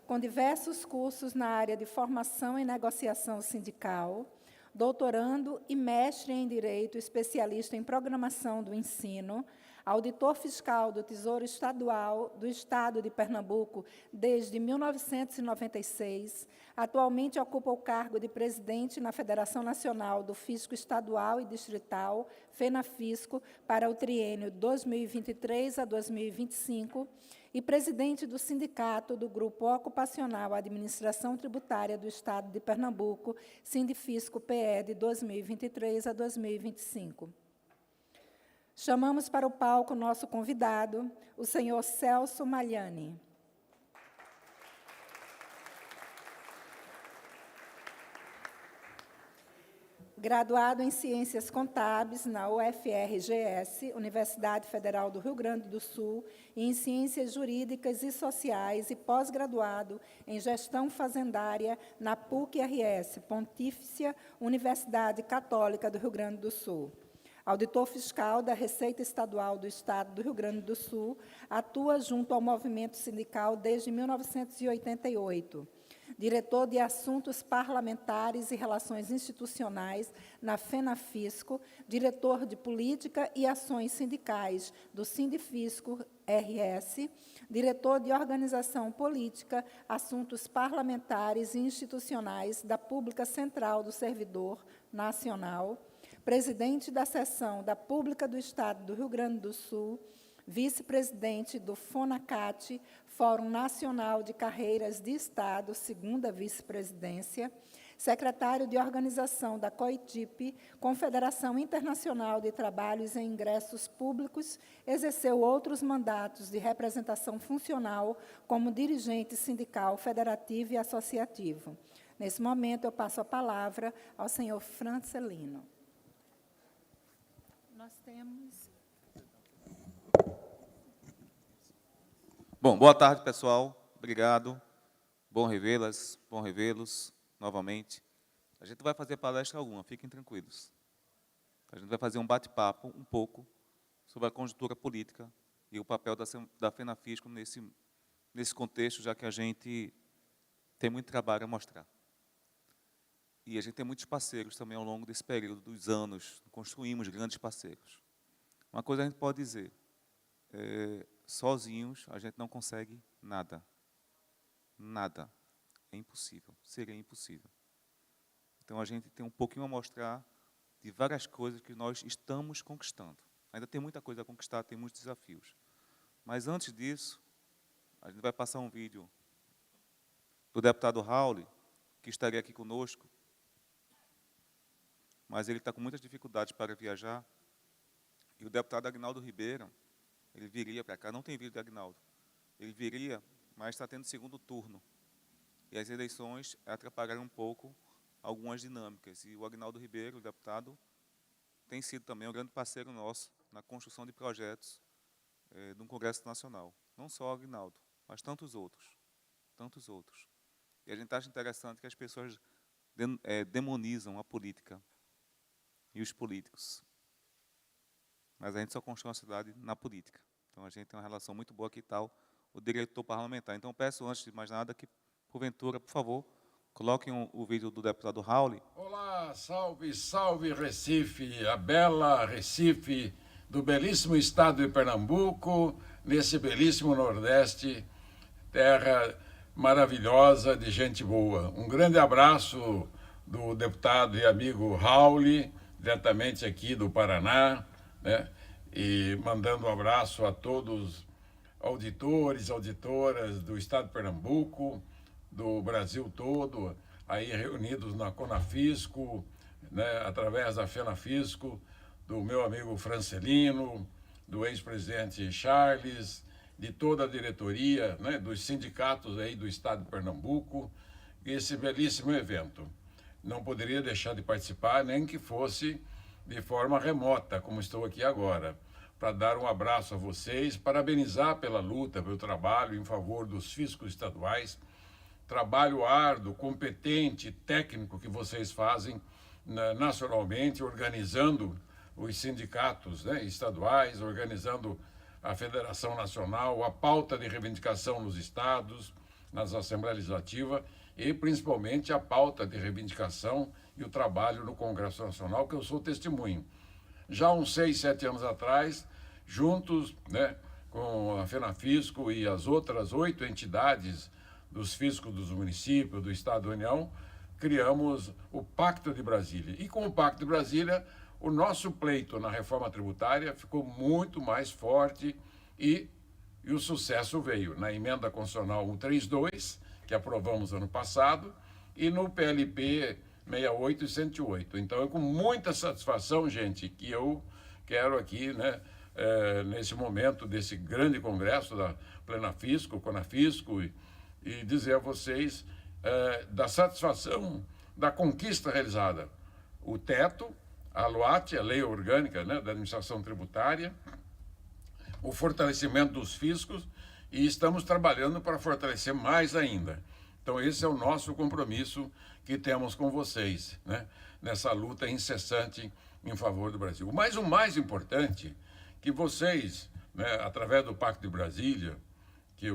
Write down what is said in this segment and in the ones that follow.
com diversos cursos na área de formação e negociação sindical, doutorando e mestre em Direito, especialista em programação do ensino, auditor fiscal do Tesouro Estadual do Estado de Pernambuco desde 1996, atualmente ocupa o cargo de presidente na Federação Nacional do Fisco Estadual e Distrital, FENAFISCO, para o triênio 2023 a 2025, e presidente do Sindicato do Grupo Ocupacional Administração Tributária do Estado de Pernambuco, Sindifisco-PE, de 2023 a 2025. Chamamos para o palco nosso convidado, o senhor Celso Magliani. Graduado em Ciências Contábeis na UFRGS, Universidade Federal do Rio Grande do Sul, e em Ciências Jurídicas e Sociais, e pós-graduado em Gestão Fazendária na PUC-RS, Pontifícia Universidade Católica do Rio Grande do Sul. Auditor fiscal da Receita Estadual do Estado do Rio Grande do Sul, atua junto ao movimento sindical desde 1988. Diretor de Assuntos Parlamentares e Relações Institucionais na FENAFISCO, diretor de Política e Ações Sindicais do Sindifisco-RS, diretor de Organização Política, Assuntos Parlamentares e Institucionais da Pública Central do Servidor Nacional, presidente da Seção da Pública do Estado do Rio Grande do Sul, vice-presidente do FONACAT, Fórum Nacional de Carreiras de Estado, segunda vice-presidência, secretário de Organização da COITIP, Confederação Internacional de Trabalhos em Ingressos Públicos, exerceu outros mandatos de representação funcional como dirigente sindical, federativo e associativo. Nesse momento, eu passo a palavra ao senhor Francelino. Nós temos... Bom, boa tarde, pessoal. Obrigado. Bom revê-las, bom revê-los novamente. A gente vai fazer palestra alguma, fiquem tranquilos. A gente vai fazer um bate-papo um pouco sobre a conjuntura política e o papel da FENAFISCO nesse contexto, já que a gente tem muito trabalho a mostrar. E a gente tem muitos parceiros também ao longo desse período dos anos, construímos grandes parceiros. Uma coisa a gente pode dizer, sozinhos a gente não consegue nada. Nada. É impossível, seria impossível. Então a gente tem um pouquinho a mostrar de várias coisas que nós estamos conquistando. Ainda tem muita coisa a conquistar, tem muitos desafios. Mas antes disso, a gente vai passar um vídeo do deputado Raul, que estaria aqui conosco, mas ele está com muitas dificuldades para viajar, e o deputado Agnaldo Ribeiro, ele viria para cá, não tem vídeo de Agnaldo, ele viria, mas está tendo segundo turno, e as eleições atrapalharam um pouco algumas dinâmicas, e o Agnaldo Ribeiro, o deputado, tem sido também um grande parceiro nosso na construção de projetos do Congresso Nacional, não só o Agnaldo, mas tantos outros, e a gente acha interessante que as pessoas demonizam a política e os políticos. Mas a gente só constrói uma cidade na política. Então, a gente tem uma relação muito boa aqui e tal, o diretor parlamentar. Então, peço, antes de mais nada, que, porventura, por favor, coloquem o vídeo do deputado Raul. Olá, salve, salve Recife, a bela Recife, do belíssimo estado de Pernambuco, nesse belíssimo Nordeste, terra maravilhosa de gente boa. Um grande abraço do deputado e amigo Raul, diretamente aqui do Paraná, né? E mandando um abraço a todos auditores, auditoras do estado de Pernambuco, do Brasil todo, aí reunidos na CONAFISCO, né, através da FENAFISCO, do meu amigo Francelino, do ex-presidente Charles, de toda a diretoria, né, dos sindicatos aí do estado de Pernambuco, esse belíssimo evento. Não poderia deixar de participar, nem que fosse de forma remota, como estou aqui agora, para dar um abraço a vocês, parabenizar pela luta, pelo trabalho em favor dos fiscos estaduais, trabalho árduo, competente, técnico que vocês fazem nacionalmente, organizando os sindicatos, né, estaduais, organizando a Federação Nacional, a pauta de reivindicação nos estados, nas Assembleias Legislativas e, principalmente, a pauta de reivindicação e o trabalho no Congresso Nacional, que eu sou testemunho. Já uns 6, 7 anos atrás, juntos, né, com a FENAFISCO e as outras 8 entidades dos fiscos dos municípios, do Estado da União, criamos o Pacto de Brasília. E com o Pacto de Brasília, o nosso pleito na reforma tributária ficou muito mais forte e o sucesso veio na Emenda Constitucional 132, que aprovamos ano passado, e no PLP 68 e 108. Então, é com muita satisfação, gente, que eu quero aqui, né, nesse momento desse grande congresso da Plenafisco, Conafisco, e dizer a vocês da satisfação da conquista realizada. O teto, a LOAT, a Lei Orgânica, né, da Administração Tributária, o fortalecimento dos fiscos, e estamos trabalhando para fortalecer mais ainda. Então, esse é o nosso compromisso que temos com vocês, né, nessa luta incessante em favor do Brasil. Mas o mais importante, que vocês, né, através do Pacto de Brasília, que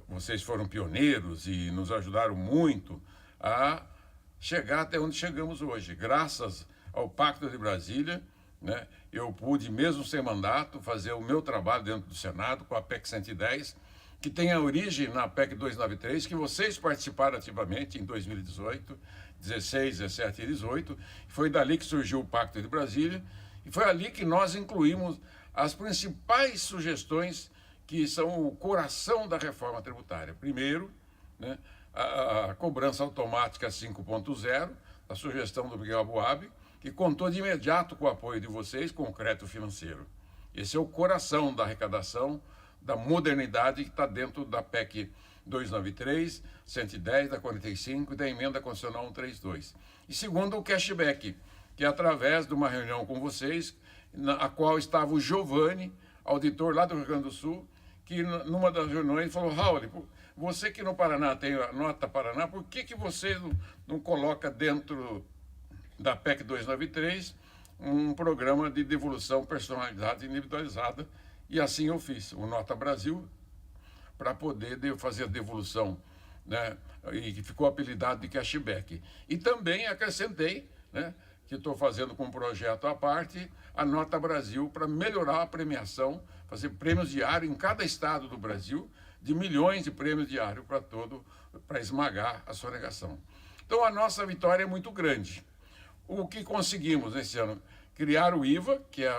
vocês foram pioneiros e nos ajudaram muito a chegar até onde chegamos hoje. Graças ao Pacto de Brasília, né, eu pude, mesmo sem mandato, fazer o meu trabalho dentro do Senado com a PEC 110, que tem a origem na PEC 293, que vocês participaram ativamente em 2018, 16, 17 e 18. Foi dali que surgiu o Pacto de Brasília, e foi ali que nós incluímos as principais sugestões que são o coração da reforma tributária. Primeiro, né, a cobrança automática 5.0, a sugestão do Miguel Aboab, que contou de imediato com o apoio de vocês, com o crédito financeiro. Esse é o coração da arrecadação, da modernidade que está dentro da PEC 293, 110, da 45 e da Emenda Constitucional 132. E segundo, o cashback, que é através de uma reunião com vocês, a qual estava o Giovanni, auditor lá do Rio Grande do Sul, que numa das reuniões falou: Raul, você que no Paraná tem a nota Paraná, por que você não coloca dentro da PEC 293 um programa de devolução personalizada e individualizada? E assim eu fiz, o Nota Brasil, para poder fazer a devolução, né, e que ficou apelidado de cashback. E também acrescentei, né, que estou fazendo com um projeto à parte, a Nota Brasil, para melhorar a premiação, fazer prêmios diários em cada estado do Brasil, de milhões de prêmios diários para esmagar a sonegação. Então, a nossa vitória é muito grande. O que conseguimos nesse ano? Criar o IVA, que é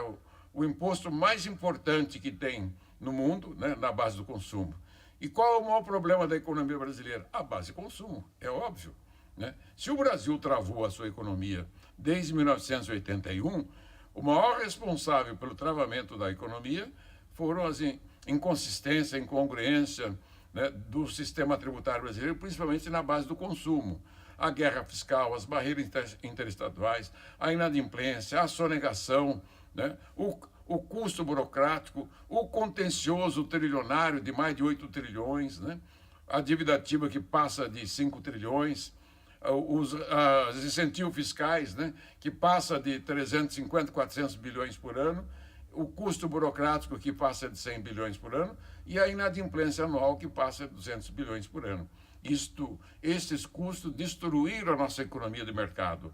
o imposto mais importante que tem no mundo, né, na base do consumo. E qual é o maior problema da economia brasileira? A base de consumo, é óbvio, né? Se o Brasil travou a sua economia desde 1981, o maior responsável pelo travamento da economia foram as inconsistências, a incongruência, né, do sistema tributário brasileiro, principalmente na base do consumo. A guerra fiscal, as barreiras interestaduais, a inadimplência, a sonegação, né, o custo burocrático, o contencioso trilionário de mais de 8 trilhões, né, a dívida ativa que passa de 5 trilhões, os incentivos fiscais, né, que passa de 350, 400 bilhões por ano, o custo burocrático que passa de 100 bilhões por ano e a inadimplência anual que passa de 200 bilhões por ano. Esses custos destruíram a nossa economia de mercado.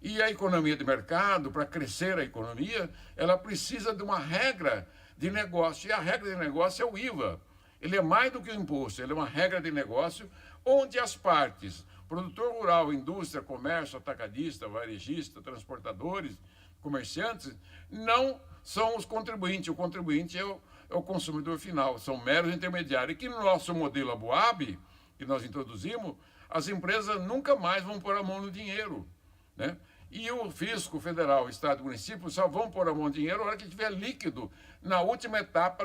E a economia de mercado, para crescer a economia, ela precisa de uma regra de negócio. E a regra de negócio é o IVA. Ele é mais do que um imposto, ele é uma regra de negócio onde as partes, produtor rural, indústria, comércio, atacadista, varejista, transportadores, comerciantes, não são os contribuintes. O contribuinte é o consumidor final, são meros intermediários. E que no nosso modelo Aboab, que nós introduzimos, as empresas nunca mais vão pôr a mão no dinheiro, né? E o fisco federal, estado e município só vão pôr a mão no dinheiro na hora que tiver líquido, na última etapa,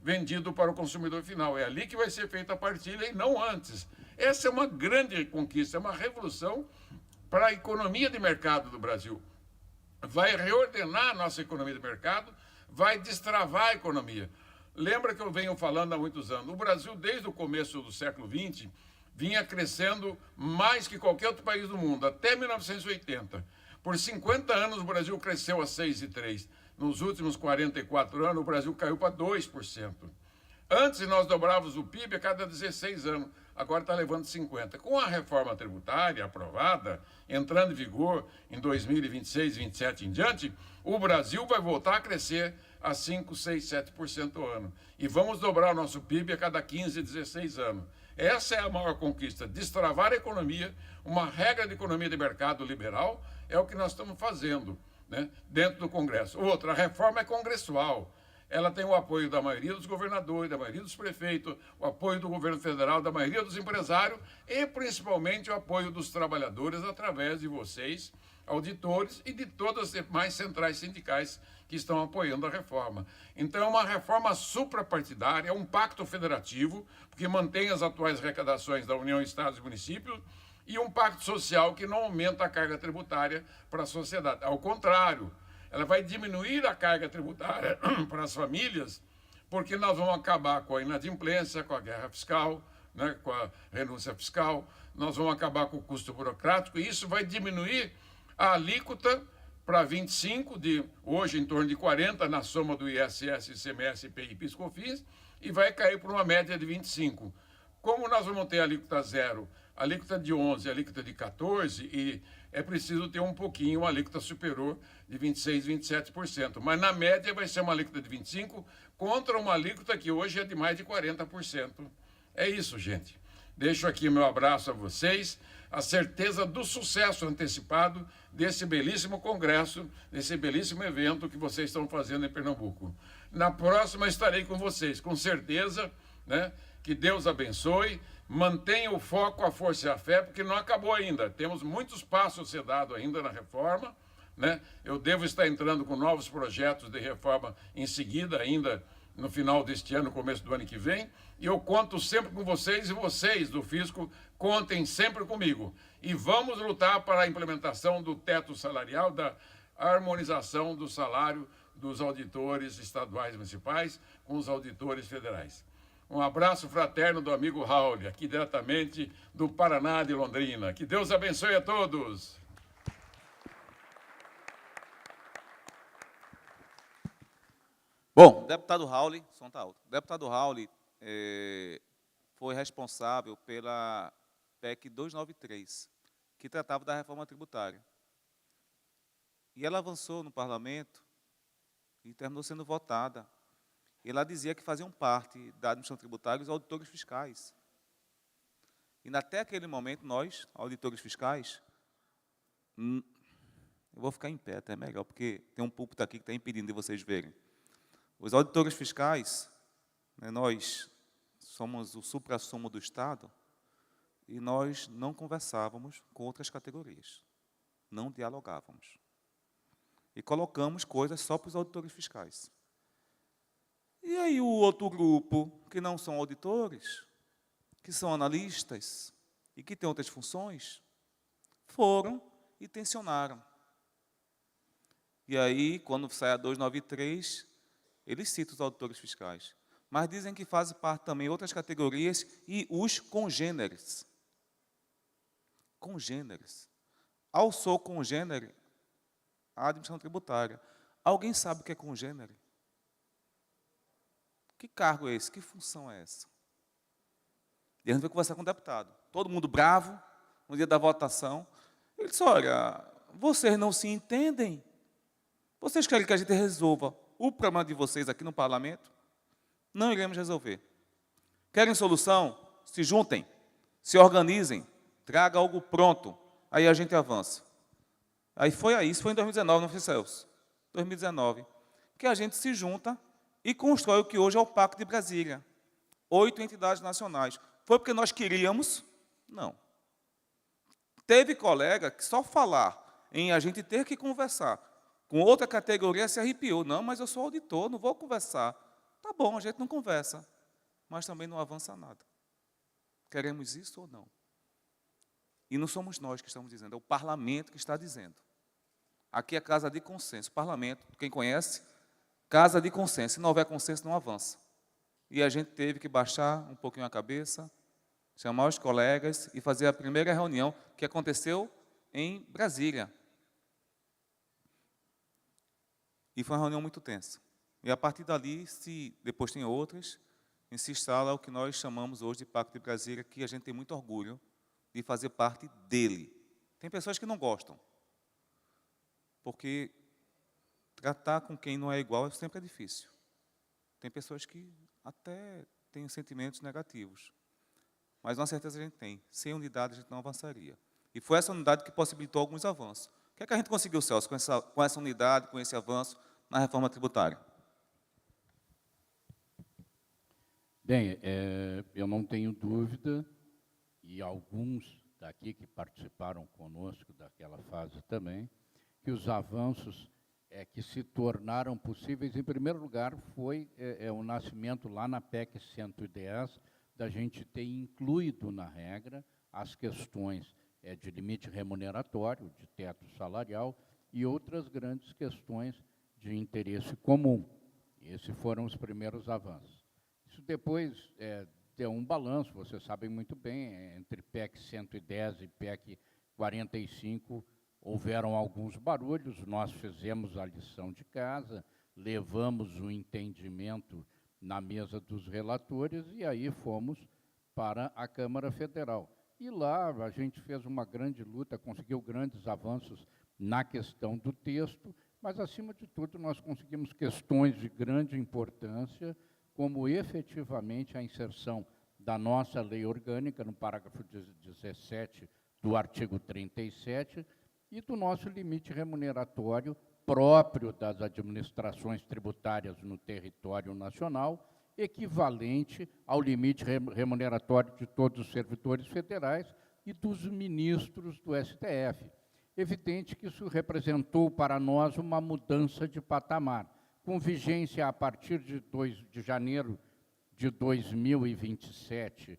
vendido para o consumidor final. É ali que vai ser feita a partilha e não antes. Essa é uma grande conquista, é uma revolução para a economia de mercado do Brasil. Vai reordenar a nossa economia de mercado, vai destravar a economia. Lembra que eu venho falando há muitos anos, o Brasil, desde o começo do século XX, vinha crescendo mais que qualquer outro país do mundo, até 1980. Por 50 anos, o Brasil cresceu a 6,3%. Nos últimos 44 anos, o Brasil caiu para 2%. Antes nós dobrávamos o PIB a cada 16 anos, agora está levando 50. Com a reforma tributária aprovada, entrando em vigor em 2026, 27 em diante, o Brasil vai voltar a crescer a 5, 6, 7% ao ano. E vamos dobrar o nosso PIB a cada 15, 16 anos. Essa é a maior conquista, destravar a economia, uma regra de economia de mercado liberal, é o que nós estamos fazendo, né, dentro do Congresso. Outra, a reforma é congressual. Ela tem o apoio da maioria dos governadores, da maioria dos prefeitos, o apoio do governo federal, da maioria dos empresários e, principalmente, o apoio dos trabalhadores através de vocês, auditores, e de todas as demais centrais sindicais que estão apoiando a reforma. Então, é uma reforma suprapartidária, é um pacto federativo, porque mantém as atuais arrecadações da União, Estados e Municípios, e um pacto social que não aumenta a carga tributária para a sociedade. Ao contrário, ela vai diminuir a carga tributária para as famílias, porque nós vamos acabar com a inadimplência, com a guerra fiscal, né, com a renúncia fiscal, nós vamos acabar com o custo burocrático, e isso vai diminuir a alíquota para 25%, de hoje em torno de 40% na soma do ISS, ICMS, IPI e PIS/COFINS, e vai cair para uma média de 25%. Como nós vamos ter a alíquota zero, a alíquota de 11%, a alíquota de 14%, e é preciso ter um pouquinho, uma alíquota superior de 26%, 27%. Mas, na média, vai ser uma alíquota de 25% contra uma alíquota que hoje é de mais de 40%. É isso, gente. Deixo aqui meu abraço a vocês, a certeza do sucesso antecipado desse belíssimo congresso, desse belíssimo evento que vocês estão fazendo em Pernambuco. Na próxima estarei com vocês, com certeza, né? Que Deus abençoe, mantenha o foco, a força e a fé, porque não acabou ainda. Temos muitos passos a ser dados ainda na reforma, né? Eu devo estar entrando com novos projetos de reforma em seguida, ainda no final deste ano, começo do ano que vem, e eu conto sempre com vocês, e vocês do Fisco contem sempre comigo. E vamos lutar para a implementação do teto salarial, da harmonização do salário dos auditores estaduais e municipais com os auditores federais. Um abraço fraterno do amigo Raul, aqui diretamente do Paraná de Londrina. Que Deus abençoe a todos. Bom, o deputado Raul, som tá alto. O deputado Raul foi responsável pela PEC 293, que tratava da reforma tributária. E ela avançou no parlamento e terminou sendo votada. E ela dizia que faziam parte da administração tributária os auditores fiscais. E até aquele momento, nós, auditores fiscais, eu vou ficar em pé, até melhor, porque tem um púlpito aqui que está impedindo de vocês verem. Os auditores fiscais, né, nós somos o suprassumo do Estado, e nós não conversávamos com outras categorias, não dialogávamos. E colocamos coisas só para os auditores fiscais. E aí o outro grupo, que não são auditores, que são analistas e que têm outras funções, foram e tensionaram. E aí, quando sai a 293, eles citam os auditores fiscais. Mas dizem que fazem parte também outras categorias e os congêneres. Congêneres. Ao sou congênere, a administração tributária. Alguém sabe o que é congênere? Que cargo é esse? Que função é essa? E a gente vai conversar com o deputado. Todo mundo bravo, no dia da votação. Ele disse, olha, vocês não se entendem? Vocês querem que a gente resolva o problema de vocês aqui no parlamento? Não iremos resolver. Querem solução? Se juntem, se organizem, traga algo pronto, aí a gente avança. Aí foi isso foi em 2019, não foi, Celso? 2019, que a gente se junta e constrói o que hoje é o Pacto de Brasília. 8 entidades nacionais. Foi porque nós queríamos? Não. Teve colega que só falar em a gente ter que conversar com outra categoria se arrepiou. Não, mas eu sou auditor, não vou conversar. Tá bom, a gente não conversa, mas também não avança nada. Queremos isso ou não? E não somos nós que estamos dizendo, é o parlamento que está dizendo. Aqui é casa de consenso. Parlamento, quem conhece, casa de consenso. Se não houver consenso, não avança. E a gente teve que baixar um pouquinho a cabeça, chamar os colegas e fazer a primeira reunião que aconteceu em Brasília. E foi uma reunião muito tensa. E a partir dali, depois tem outras, se instala o que nós chamamos hoje de Pacto de Brasília, que a gente tem muito orgulho de fazer parte dele. Tem pessoas que não gostam, porque tratar com quem não é igual sempre é difícil. Tem pessoas que até têm sentimentos negativos, mas uma certeza a gente tem: sem unidade a gente não avançaria. E foi essa unidade que possibilitou alguns avanços. O que é que a gente conseguiu, Celso, com essa unidade, com esse avanço na reforma tributária? Bem, eu não tenho dúvida, e alguns daqui que participaram conosco daquela fase também, que os avanços que se tornaram possíveis, em primeiro lugar, foi o nascimento lá na PEC 110, da gente ter incluído na regra as questões de limite remuneratório, de teto salarial e outras grandes questões de interesse comum. Esses foram os primeiros avanços. Isso depois deu um balanço, vocês sabem muito bem, entre PEC 110 e PEC 45, houveram alguns barulhos, nós fizemos a lição de casa, levamos o entendimento na mesa dos relatores e aí fomos para a Câmara Federal. E lá a gente fez uma grande luta, conseguiu grandes avanços na questão do texto, mas, acima de tudo, nós conseguimos questões de grande importância, como efetivamente a inserção da nossa lei orgânica, no parágrafo 17 do artigo 37, e do nosso limite remuneratório próprio das administrações tributárias no território nacional, equivalente ao limite remuneratório de todos os servidores federais e dos ministros do STF. Evidente que isso representou para nós uma mudança de patamar, com vigência a partir de janeiro de 2027,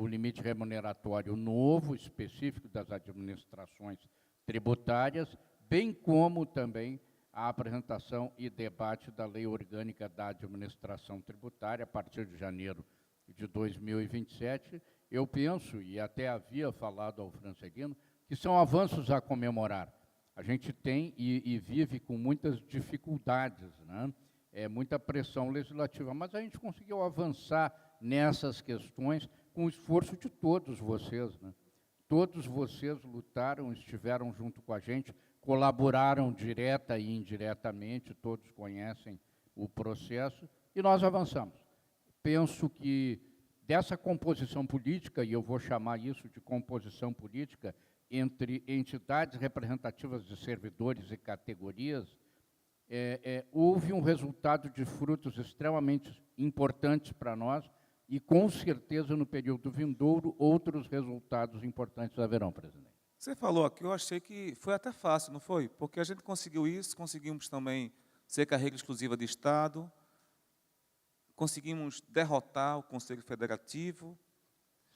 o limite remuneratório novo, específico das administrações tributárias, bem como também a apresentação e debate da Lei Orgânica da Administração Tributária, a partir de janeiro de 2027. Eu penso, e até havia falado ao Francelino, que são avanços a comemorar. A gente tem e vive com muitas dificuldades, né? Muita pressão legislativa, mas a gente conseguiu avançar nessas questões com o esforço de todos vocês, né? Todos vocês lutaram, estiveram junto com a gente, colaboraram direta e indiretamente, todos conhecem o processo, e nós avançamos. Penso que dessa composição política, e eu vou chamar isso de composição política, entre entidades representativas de servidores e categorias, houve um resultado de frutos extremamente importantes para nós e, com certeza, no período vindouro, outros resultados importantes haverão, presidente. Você falou aqui, eu achei que foi até fácil, não foi? Porque a gente conseguiu isso, conseguimos também ser carreira exclusiva de Estado, conseguimos derrotar o Conselho Federativo.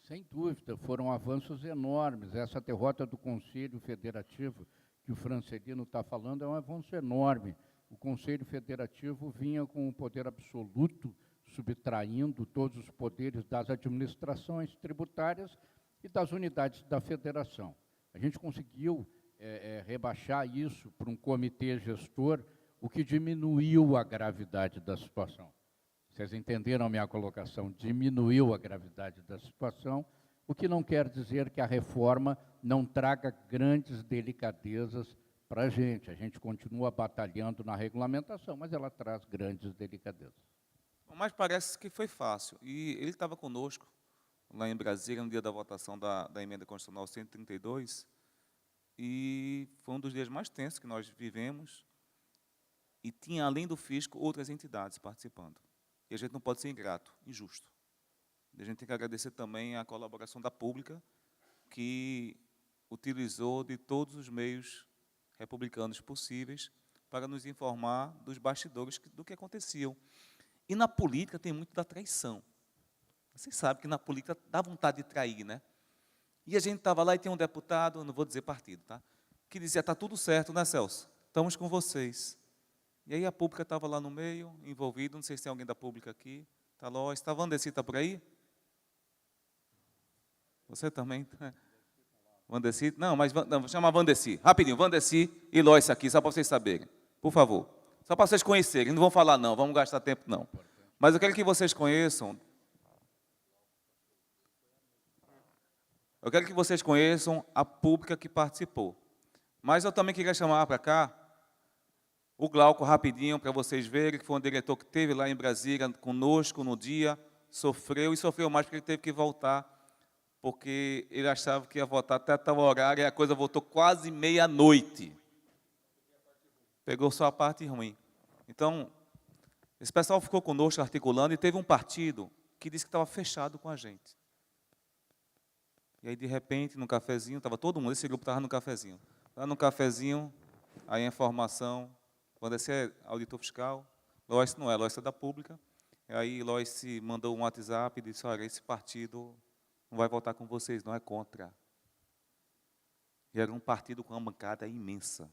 Sem dúvida, foram avanços enormes. Essa derrota do Conselho Federativo que o Francelino está falando é um avanço enorme. O Conselho Federativo vinha com o poder absoluto, subtraindo todos os poderes das administrações tributárias e das unidades da federação. A gente conseguiu rebaixar isso para um comitê gestor, o que diminuiu a gravidade da situação. Vocês entenderam a minha colocação? Diminuiu a gravidade da situação, o que não quer dizer que a reforma não traga grandes delicadezas para a gente. A gente continua batalhando na regulamentação, mas ela traz grandes delicadezas. Mas parece que foi fácil. E ele estava conosco, lá em Brasília, no dia da votação da Emenda Constitucional 132, e foi um dos dias mais tensos que nós vivemos, e tinha, além do fisco, outras entidades participando. E a gente não pode ser ingrato, injusto. E a gente tem que agradecer também a colaboração da pública, que utilizou de todos os meios republicanos possíveis para nos informar dos bastidores do que aconteciam. E na política tem muito da traição. Vocês sabem que na política dá vontade de trair, né? E a gente estava lá e tinha um deputado, não vou dizer partido, tá? Que dizia: está tudo certo, né, Celso? Estamos com vocês. E aí a pública estava lá no meio, envolvida, não sei se tem alguém da pública aqui. Está lá, está Vandeci, está por aí? Você também? Vandeci? Não, mas não, vou chamar Vandeci. Rapidinho, Vandeci e Lois aqui, só para vocês saberem. Por favor. Só para vocês conhecerem. Não vão falar não, vamos gastar tempo não. Mas eu quero que vocês conheçam Eu quero que vocês conheçam a pública que participou. Mas eu também queria chamar para cá o Glauco rapidinho, para vocês verem, que foi um diretor que esteve lá em Brasília conosco no dia, sofreu, e sofreu mais porque ele teve que voltar, porque ele achava que ia voltar até tal horário, e a coisa voltou quase meia-noite. Pegou só a parte ruim. Então, esse pessoal ficou conosco articulando, e teve um partido que disse que estava fechado com a gente. E aí, de repente, no cafezinho, estava todo mundo, esse grupo estava no cafezinho. Lá no cafezinho, aí a informação, quando esse é auditor fiscal, Lois não é, Lois é da pública, e aí Lois mandou um WhatsApp e disse, olha, esse partido não vai votar com vocês, não é contra. E era um partido com uma bancada imensa.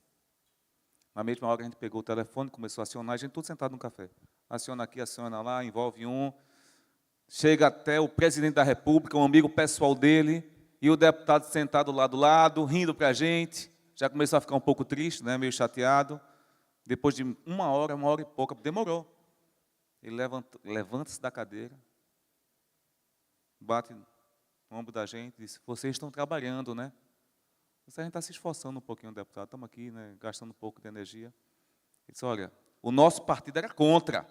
Na mesma hora, a gente pegou o telefone, começou a acionar, a gente tudo sentado no café. Aciona aqui, aciona lá, envolve um, chega até o presidente da República, um amigo pessoal dele, e o deputado sentado lá do lado, rindo para a gente, já começou a ficar um pouco triste, né, meio chateado. Depois de uma hora e pouca, demorou. Ele levanta-se da cadeira, bate no ombro da gente e diz, vocês estão trabalhando, né? A gente está se esforçando um pouquinho, deputado, estamos aqui, né, gastando um pouco de energia. Ele disse, olha, o nosso partido era contra,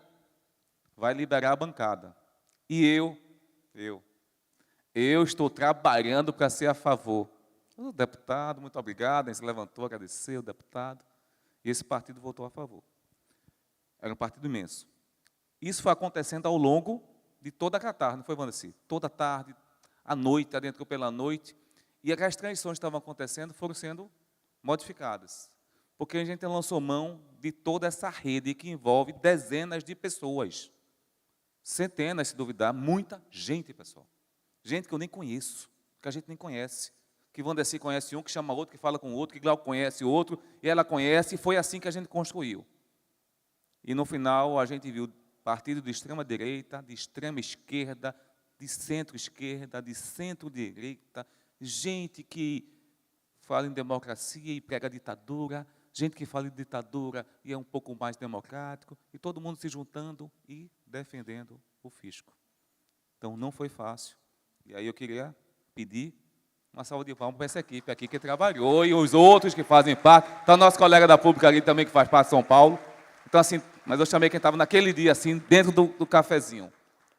vai liberar a bancada. E eu estou trabalhando para ser a favor. O deputado, muito obrigado, ele se levantou, agradeceu o deputado, e esse partido votou a favor. Era um partido imenso. Isso foi acontecendo ao longo de toda a tarde, não foi, Vanessa? Toda a tarde, à noite, adentrou pela noite, e as transições que estavam acontecendo foram sendo modificadas, porque a gente lançou mão de toda essa rede que envolve dezenas de pessoas, centenas, se duvidar, muita gente, pessoal. Gente que eu nem conheço, que a gente nem conhece, que Vandeci conhece um, que chama outro, que fala com outro, que Glauco conhece outro, e ela conhece, e foi assim que a gente construiu. E, no final, a gente viu partido de extrema-direita, de extrema-esquerda, de centro-esquerda, de centro-direita, gente que fala em democracia e prega ditadura, gente que fala em ditadura e é um pouco mais democrático, e todo mundo se juntando e defendendo o fisco. Então, não foi fácil. E aí eu queria pedir uma salva de palmas para essa equipe aqui que trabalhou, e os outros que fazem parte. Então, nosso colega da pública ali também, que faz parte de São Paulo. Então, assim, mas eu chamei quem estava naquele dia, assim, dentro do cafezinho.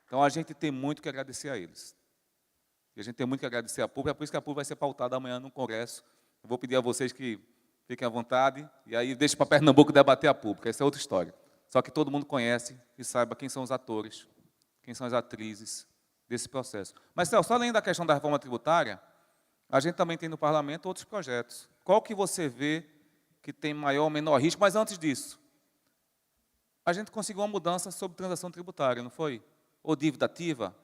Então, a gente tem muito que agradecer a eles. E a gente tem muito que agradecer à pública, é por isso que a pública vai ser pautada amanhã no Congresso. Eu vou pedir a vocês que fiquem à vontade, e aí deixe para Pernambuco debater a pública, essa é outra história. Só que todo mundo conhece e saiba quem são os atores, quem são as atrizes desse processo. Mas, Celso, além da questão da reforma tributária, a gente também tem no parlamento outros projetos. Qual que você vê que tem maior ou menor risco? Mas antes disso, a gente conseguiu uma mudança sobre transação tributária, não foi? Ou dívida ativa,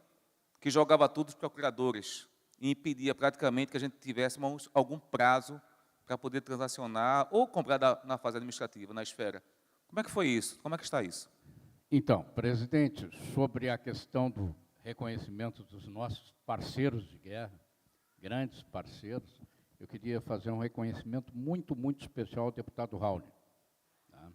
que jogava tudo os procuradores e impedia praticamente que a gente tivesse algum prazo para poder transacionar ou comprar na fase administrativa, na esfera. Como é que foi isso? Como é que está isso? Então, presidente, sobre a questão do reconhecimento dos nossos parceiros de guerra, grandes parceiros, eu queria fazer um reconhecimento muito, muito especial ao deputado Raul, tá?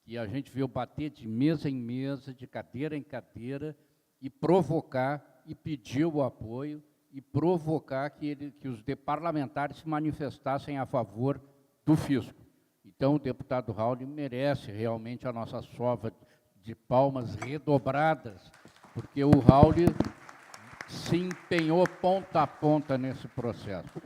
Que a gente veio bater de mesa em mesa, de cadeira em cadeira, e provocar, e pedir o apoio, e provocar que os parlamentares se manifestassem a favor do fisco. Então, o deputado Raul merece realmente a nossa salva de palmas redobradas, porque o Raul se empenhou ponta a ponta nesse processo.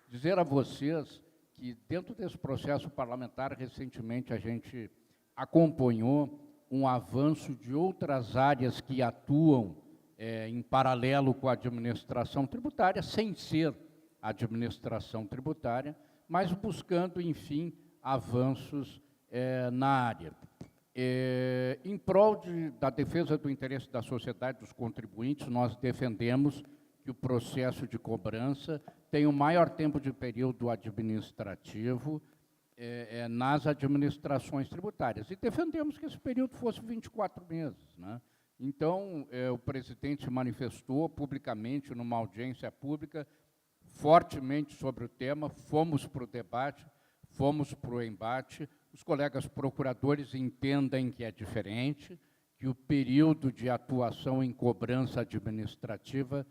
Dizer a vocês que, dentro desse processo parlamentar, recentemente a gente acompanhou um avanço de outras áreas que atuam em paralelo com a administração tributária, sem ser administração tributária, mas buscando, enfim, avanços na área. Em prol da defesa do interesse da sociedade, dos contribuintes, nós defendemos que o processo de cobrança tenha o maior tempo de período administrativo nas administrações tributárias. E defendemos que esse período fosse 24 meses, né? Então, o presidente se manifestou publicamente numa audiência pública fortemente sobre o tema, fomos para o debate, fomos para o embate. Os colegas procuradores entendem que é diferente, que o período de atuação em cobrança administrativa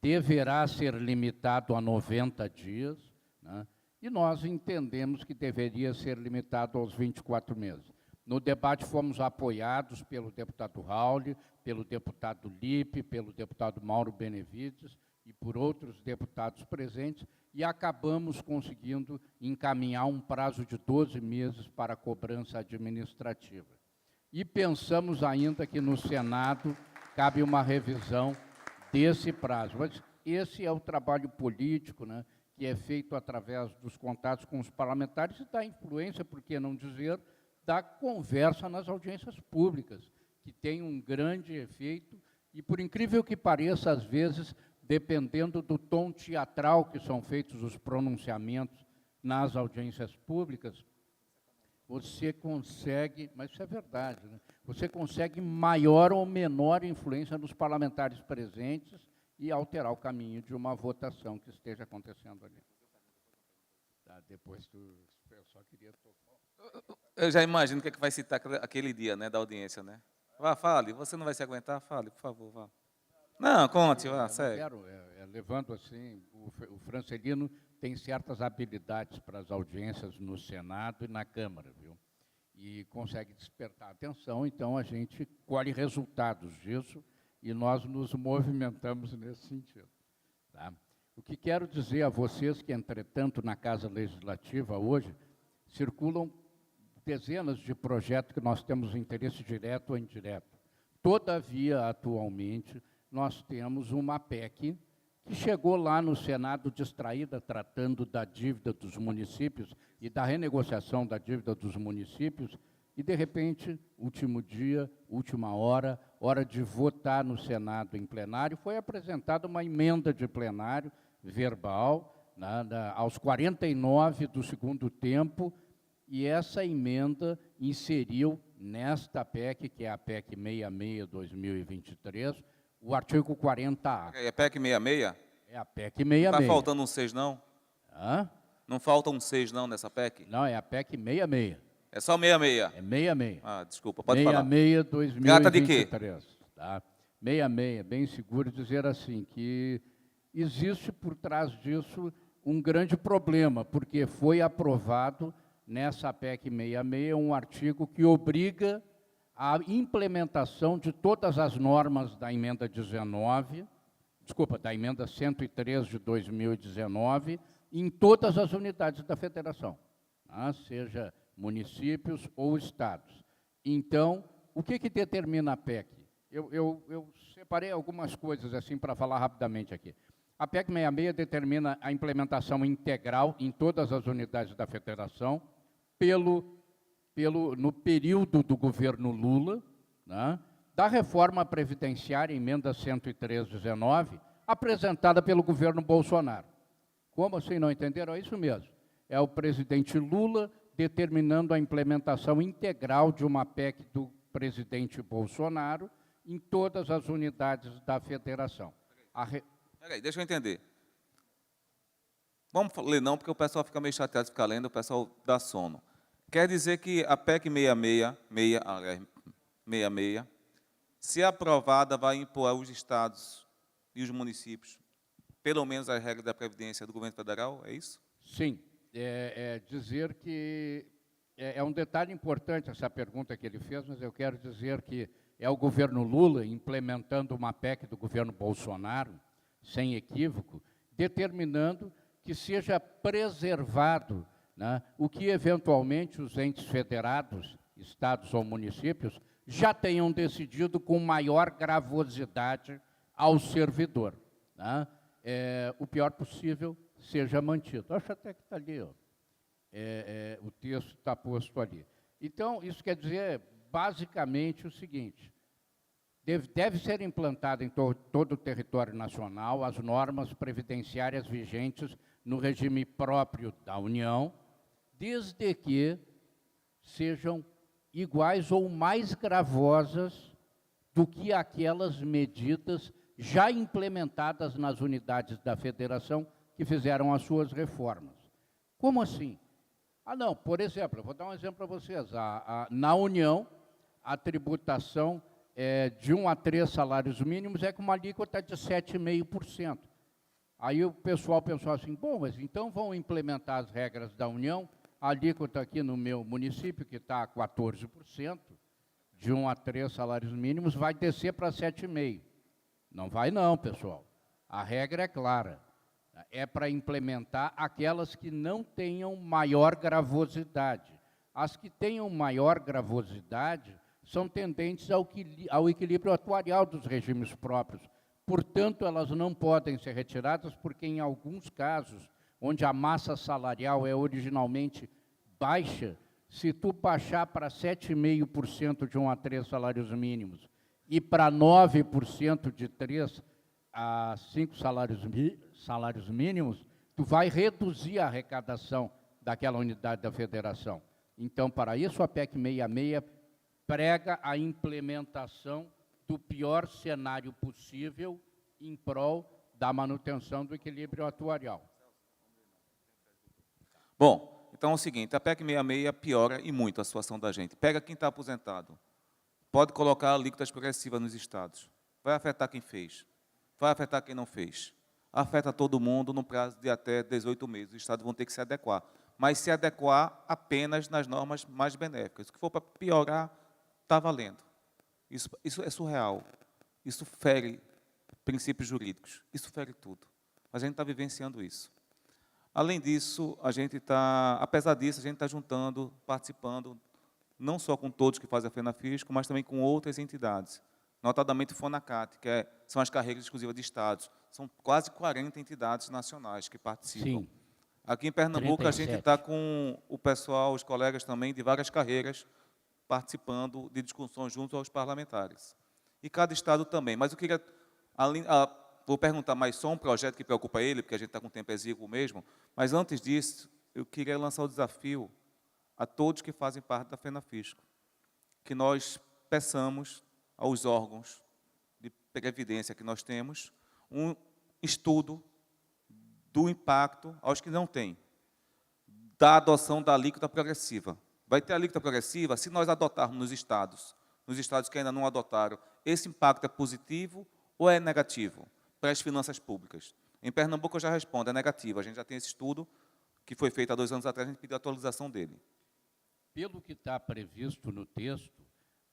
deverá ser limitado a 90 dias, né? E nós entendemos que deveria ser limitado aos 24 meses. No debate fomos apoiados pelo deputado Raul, pelo deputado Lippe, pelo deputado Mauro Benevides e por outros deputados presentes, e acabamos conseguindo encaminhar um prazo de 12 meses para a cobrança administrativa. E pensamos ainda que no Senado cabe uma revisão desse prazo. Mas esse é o trabalho político, né, que é feito através dos contatos com os parlamentares e da influência, por que não dizer, da conversa nas audiências públicas, que tem um grande efeito e, por incrível que pareça, às vezes, dependendo do tom teatral que são feitos os pronunciamentos nas audiências públicas, você consegue, mas isso é verdade, né? Você consegue maior ou menor influência nos parlamentares presentes e alterar o caminho de uma votação que esteja acontecendo ali. Tá, depois eu só queria tocar. Eu já imagino o que é que vai citar aquele dia, né, da audiência, né? Vá, fale. Você não vai se aguentar? Fale, por favor, vá. Não, conte, vá, segue. Quero, levando assim, o Francelino tem certas habilidades para as audiências no Senado e na Câmara, viu? E consegue despertar atenção, então a gente colhe resultados disso e nós nos movimentamos nesse sentido. Tá? O que quero dizer a vocês que, entretanto, na Casa Legislativa hoje, circulam dezenas de projetos que nós temos interesse direto ou indireto. Todavia, atualmente, nós temos uma PEC que chegou lá no Senado distraída, tratando da dívida dos municípios e da renegociação da dívida dos municípios, e, de repente, último dia, última hora de votar no Senado em plenário, foi apresentada uma emenda de plenário verbal, né, aos 49 do segundo tempo, e essa emenda inseriu nesta PEC, que é a PEC 66/2023, o artigo 40A. É a PEC 66? É a PEC 66. Não está faltando um 6, não? Hã? Não falta um 6, não, nessa PEC? Não, é a PEC 66. É só 66? É 66. Ah, desculpa, pode falar. 66/2023. Trata de quê? Tá? 66, bem seguro dizer assim, que existe por trás disso um grande problema, porque foi aprovado nessa PEC 66 um artigo que obriga a implementação de todas as normas da emenda 103 de 2019, em todas as unidades da federação, tá? Seja municípios ou estados. Então, o que determina a PEC? Eu separei algumas coisas assim para falar rapidamente aqui. A PEC 66 determina a implementação integral em todas as unidades da federação no período do governo Lula, né, da reforma previdenciária, emenda 103/19, apresentada pelo governo Bolsonaro. Como assim, não entenderam? É isso mesmo. É o presidente Lula determinando a implementação integral de uma PEC do presidente Bolsonaro em todas as unidades da federação. Peraí, deixa eu entender. Vamos ler não, porque o pessoal fica meio chateado de ficar lendo, o pessoal dá sono. Quer dizer que a PEC 66, se aprovada, vai impor aos estados e os municípios, pelo menos as regras da Previdência do governo federal, é isso? Sim. Dizer que é um detalhe importante essa pergunta que ele fez, mas eu quero dizer que é o governo Lula implementando uma PEC do governo Bolsonaro, sem equívoco, determinando que seja preservado, né, o que eventualmente os entes federados, estados ou municípios, já tenham decidido com maior gravosidade ao servidor, né? O pior possível seja mantido. Acho até que está ali, ó. O texto está posto ali. Então, isso quer dizer, basicamente, o seguinte: deve ser implantada em todo o território nacional as normas previdenciárias vigentes no regime próprio da União, desde que sejam iguais ou mais gravosas do que aquelas medidas já implementadas nas unidades da federação que fizeram as suas reformas. Como assim? Não, por exemplo, eu vou dar um exemplo para vocês. Na União, a tributação de 1 a 3 salários mínimos é com uma alíquota de 7,5%. Aí o pessoal pensou assim, bom, mas então vão implementar as regras da União, a alíquota aqui no meu município, que está a 14%, de 1 a 3 salários mínimos, vai descer para 7,5%. Não vai não, pessoal. A regra é clara. É para implementar aquelas que não tenham maior gravosidade. As que tenham maior gravosidade são tendentes ao equilíbrio atuarial dos regimes próprios. Portanto, elas não podem ser retiradas, porque em alguns casos, onde a massa salarial é originalmente baixa, se tu baixar para 7,5% de 1 a 3 salários mínimos e para 9% de 3 a 5 salários mínimos, tu vai reduzir a arrecadação daquela unidade da federação. Então, para isso, a PEC 66 prega a implementação do pior cenário possível em prol da manutenção do equilíbrio atuarial. Bom, então é o seguinte, a PEC 66 piora e muito a situação da gente. Pega quem está aposentado, pode colocar alíquotas progressivas nos estados. Vai afetar quem fez, vai afetar quem não fez. Afeta todo mundo no prazo de até 18 meses. Os estados vão ter que se adequar, mas se adequar apenas nas normas mais benéficas. O que for para piorar, está valendo. Isso é surreal. Isso fere princípios jurídicos. Isso fere tudo. Mas a gente está vivenciando isso. Além disso, apesar disso, a gente está juntando, participando, não só com todos que fazem a FENAFISCO, mas também com outras entidades, notadamente o FONACAT, que são as carreiras exclusivas de estados. São quase 40 entidades nacionais que participam. Sim. Aqui em Pernambuco, 37. A gente está com o pessoal, os colegas também, de várias carreiras, participando de discussões junto aos parlamentares. E cada estado também. Mas eu queria, vou perguntar mais só um projeto que preocupa ele, porque a gente está com o tempo exíguo mesmo, mas antes disso, eu queria lançar o desafio a todos que fazem parte da FENAFISCO, que nós peçamos aos órgãos de previdência que nós temos um estudo do impacto aos que não têm, da adoção da alíquota progressiva. Vai ter alíquota progressiva se nós adotarmos nos estados que ainda não adotaram, esse impacto é positivo ou é negativo para as finanças públicas? Em Pernambuco, eu já respondo, é negativo. A gente já tem esse estudo, que foi feito há 2 anos atrás, a gente pediu a atualização dele. Pelo que está previsto no texto,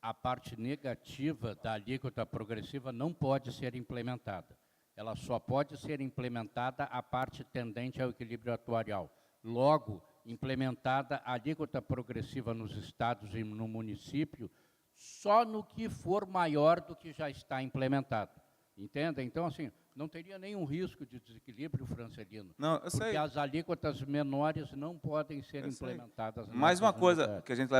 a parte negativa da alíquota progressiva não pode ser implementada. Ela só pode ser implementada a parte tendente ao equilíbrio atuarial. Logo, implementada a alíquota progressiva nos estados e no município, só no que for maior do que já está implementado. Entende? Então, assim, não teria nenhum risco de desequilíbrio, Francelino. Não, eu sei. Porque as alíquotas menores não podem ser implementadas. Mais uma coisa que a gente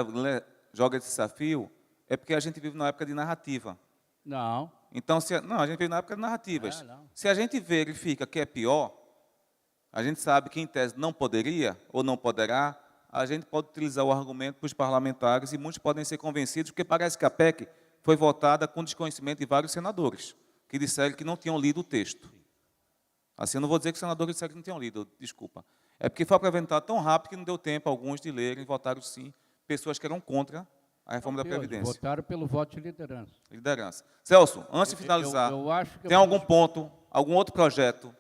joga esse desafio é porque a gente vive na época de narrativa. Não. Então, a gente vive na época de narrativas. Se a gente verifica que é pior, a gente sabe que, em tese, não poderia ou não poderá, a gente pode utilizar o argumento para os parlamentares e muitos podem ser convencidos, porque parece que a PEC foi votada com desconhecimento de vários senadores, que disseram que não tinham lido o texto. Assim, eu não vou dizer que os senadores disseram que não tinham lido, desculpa. É porque foi apresentar tão rápido que não deu tempo a alguns de lerem e votaram sim, pessoas que eram contra a reforma da Previdência. Votaram pelo voto de liderança. Liderança. Celso, antes de finalizar, eu acho que tem algum ponto, algum outro projeto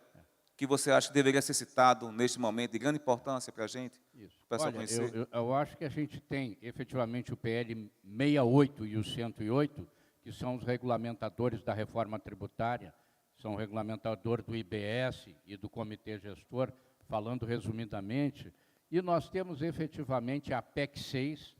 que você acha que deveria ser citado neste momento de grande importância para a gente? Isso. Olha, eu acho que a gente tem, efetivamente, o PL 68 e o 108, que são os regulamentadores da reforma tributária, são o regulamentador do IBS e do Comitê Gestor, falando resumidamente, e nós temos, efetivamente, a PEC 6,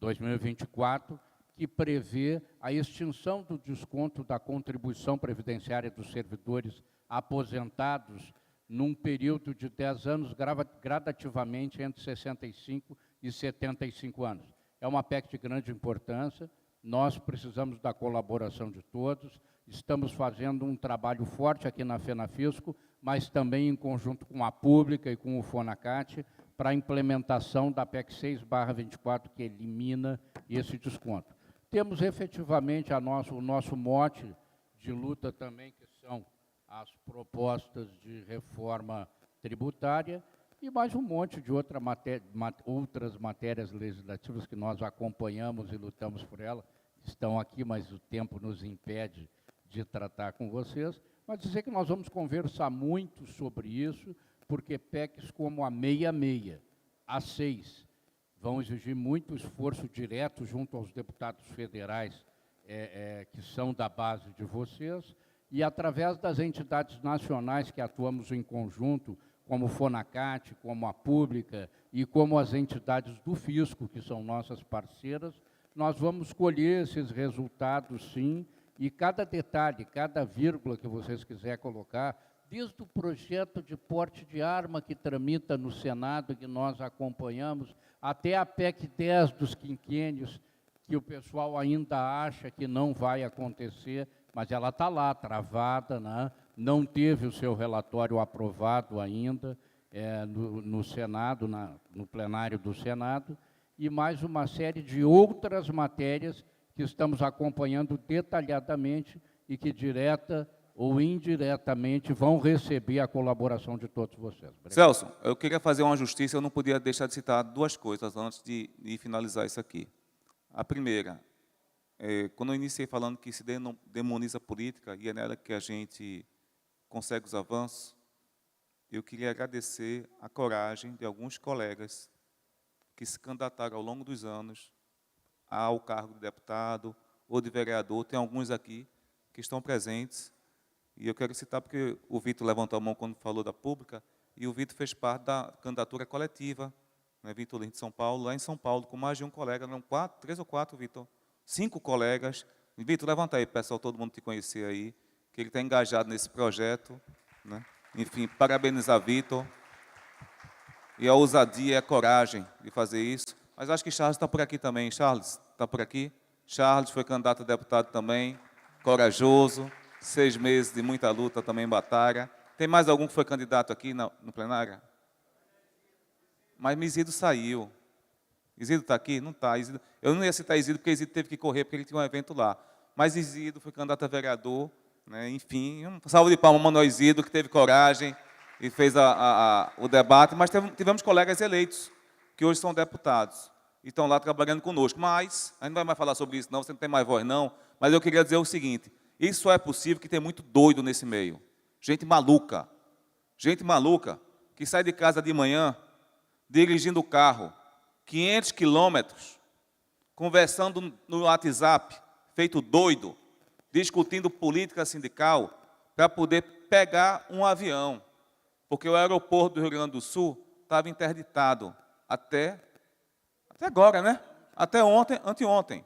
2024, que prevê a extinção do desconto da contribuição previdenciária dos servidores aposentados num período de 10 anos, gradativamente entre 65 e 75 anos. É uma PEC de grande importância, nós precisamos da colaboração de todos, estamos fazendo um trabalho forte aqui na FENAFISCO, mas também em conjunto com a Pública e com o FONACAT, para a implementação da PEC 6/24, que elimina esse desconto. Temos efetivamente o nosso mote de luta também, que são as propostas de reforma tributária e mais um monte de outras matérias legislativas que nós acompanhamos e lutamos por ela, estão aqui, mas o tempo nos impede de tratar com vocês, mas dizer que nós vamos conversar muito sobre isso, porque PECs como a 66, a 6, vão exigir muito esforço direto junto aos deputados federais que são da base de vocês, e através das entidades nacionais que atuamos em conjunto, como o Fonacat, como a Pública e como as entidades do Fisco, que são nossas parceiras, nós vamos colher esses resultados, sim, e cada detalhe, cada vírgula que vocês quiserem colocar, desde o projeto de porte de arma que tramita no Senado, que nós acompanhamos, até a PEC 10 dos quinquênios, que o pessoal ainda acha que não vai acontecer, mas ela está lá, travada, né? Não teve o seu relatório aprovado ainda no Senado, no plenário do Senado, e mais uma série de outras matérias que estamos acompanhando detalhadamente e que, direta ou indiretamente, vão receber a colaboração de todos vocês. Obrigado. Celso, eu queria fazer uma justiça, eu não podia deixar de citar duas coisas antes de finalizar isso aqui. A primeira, quando eu iniciei falando que se demoniza a política, e é nela que a gente consegue os avanços, eu queria agradecer a coragem de alguns colegas que se candidataram ao longo dos anos ao cargo de deputado ou de vereador. Tem alguns aqui que estão presentes, e eu quero citar porque o Vitor levantou a mão quando falou da Pública, e o Vitor fez parte da candidatura coletiva, né, Vitor Lins de São Paulo, lá em São Paulo, com mais de um colega, eram 3 ou 4, Vitor, 5 colegas. Vitor, levanta aí, pessoal, todo mundo te conhecer aí, que ele está engajado nesse projeto, né? Enfim, parabenizar Vitor, e a ousadia e a coragem de fazer isso. Mas acho que Charles está por aqui também. Charles, está por aqui? Charles foi candidato a deputado também, corajoso, 6 meses de muita luta, também batalha. Tem mais algum que foi candidato aqui no plenário? Mas Isidro saiu. Isidro está aqui? Não está. Eu não ia citar Isidro, porque Isidro teve que correr, porque ele tinha um evento lá. Mas Isidro foi candidato a vereador, né? Enfim, um salve de palmas ao Manuel Isidro, que teve coragem e fez o debate. Mas tivemos colegas eleitos, que hoje são deputados, e estão lá trabalhando conosco. Mas, a gente não vai mais falar sobre isso, não, você não tem mais voz, não. Mas eu queria dizer o seguinte, isso só é possível que tem muito doido nesse meio. Gente maluca, que sai de casa de manhã, dirigindo o carro, 500 quilômetros, conversando no WhatsApp, feito doido, discutindo política sindical, para poder pegar um avião, porque o aeroporto do Rio Grande do Sul estava interditado até agora, né? Até ontem, anteontem.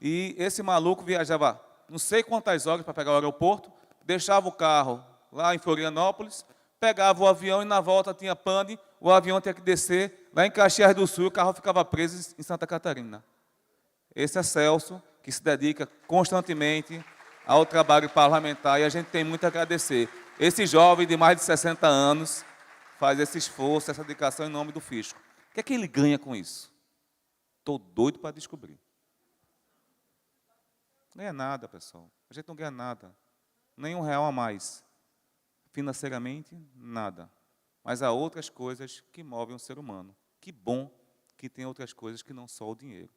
E esse maluco viajava não sei quantas horas para pegar o aeroporto, deixava o carro lá em Florianópolis, pegava o avião e na volta tinha pane, o avião tinha que descer lá em Caxias do Sul, o carro ficava preso em Santa Catarina. Esse é Celso, que se dedica constantemente ao trabalho parlamentar, e a gente tem muito a agradecer. Esse jovem de mais de 60 anos faz esse esforço, essa dedicação em nome do fisco. O que é que ele ganha com isso? Estou doido para descobrir. Não ganha nada, pessoal. A gente não ganha nada. Nem R$1 a mais. Financeiramente, nada. Mas há outras coisas que movem o ser humano. Que bom que tem outras coisas que não só o dinheiro.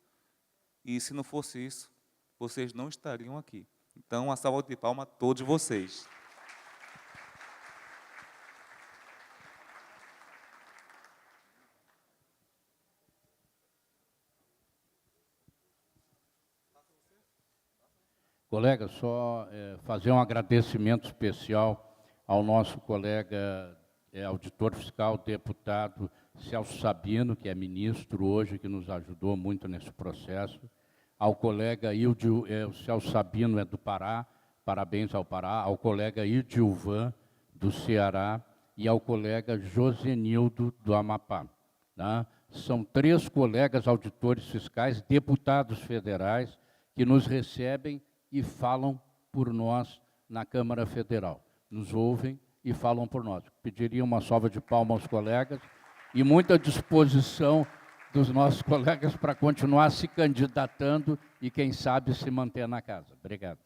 E se não fosse isso, vocês não estariam aqui. Então, uma salva de palmas a todos vocês. Colega, só fazer um agradecimento especial ao nosso colega auditor fiscal, deputado Celso Sabino, que é ministro hoje, que nos ajudou muito nesse processo, ao colega o Celso Sabino é do Pará, parabéns ao Pará, ao colega Idilvan, do Ceará, e ao colega Josenildo, do Amapá. Tá? São 3 colegas auditores fiscais, deputados federais, que nos recebem e falam por nós na Câmara Federal. Nos ouvem e falam por nós. Pediria uma salva de palmas aos colegas e muita disposição dos nossos colegas para continuar se candidatando e, quem sabe, se manter na casa. Obrigado.